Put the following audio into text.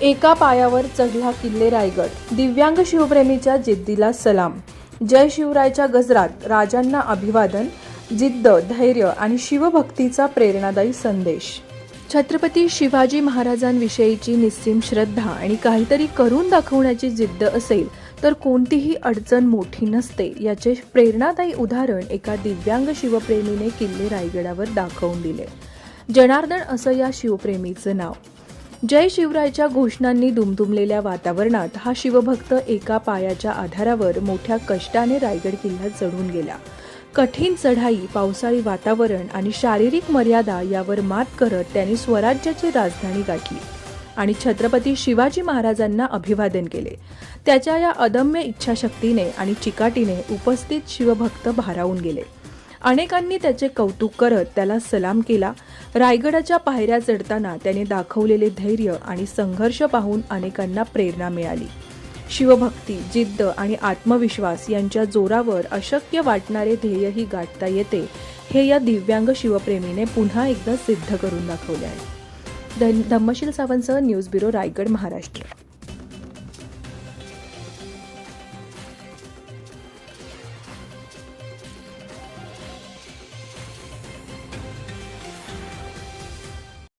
एका पायावर चढला किल्ले रायगड. दिव्यांग शिवप्रेमीच्या जिद्दीला सलाम. जय शिवरायच्या गजरात राजांना अभिवादन. जिद्द, धैर्य आणि शिवभक्तीचा प्रेरणादायी संदेश. छत्रपती शिवाजी महाराजांविषयीची निस्सीम श्रद्धा आणि काहीतरी करून दाखवण्याची जिद्द असेल तर कोणतीही अडचण मोठी नसते, याचे प्रेरणादायी उदाहरण एका दिव्यांग शिवप्रेमीने किल्ले रायगडावर दाखवून दिले. जनार्दन असं या शिवप्रेमीचं नाव. जय शिवरायच्या घोषणांनी दुमदुमलेल्या वातावरणात हा शिवभक्त एका पायाच्या आधारावर मोठ्या कष्टाने रायगड किल्ला चढून गेला. कठीण चढाई, पावसाळी वातावरण आणि शारीरिक मर्यादा यावर मात करत त्यांनी स्वराज्याची राजधानी गाठली आणि छत्रपती शिवाजी महाराजांना अभिवादन केले. त्याच्या या अदम्य इच्छाशक्तीने आणि चिकाटीने उपस्थित शिवभक्त भारावून गेले. अनेकांनी त्याचे कौतुक करत त्याला सलाम केला. रायगडाच्या पायऱ्या चढताना त्याने दाखवलेले धैर्य आणि संघर्ष पाहून अनेकांना प्रेरणा मिळाली. शिवभक्ती, जिद्द आणि आत्मविश्वास यांच्या जोरावर अशक्य वाटणारे ध्येयही गाठता येते, हे या दिव्यांग शिवप्रेमीने पुन्हा एकदा सिद्ध करून दाखवले आहे. धम्मशील सावंतसह न्यूज ब्युरो, रायगड, महाराष्ट्र.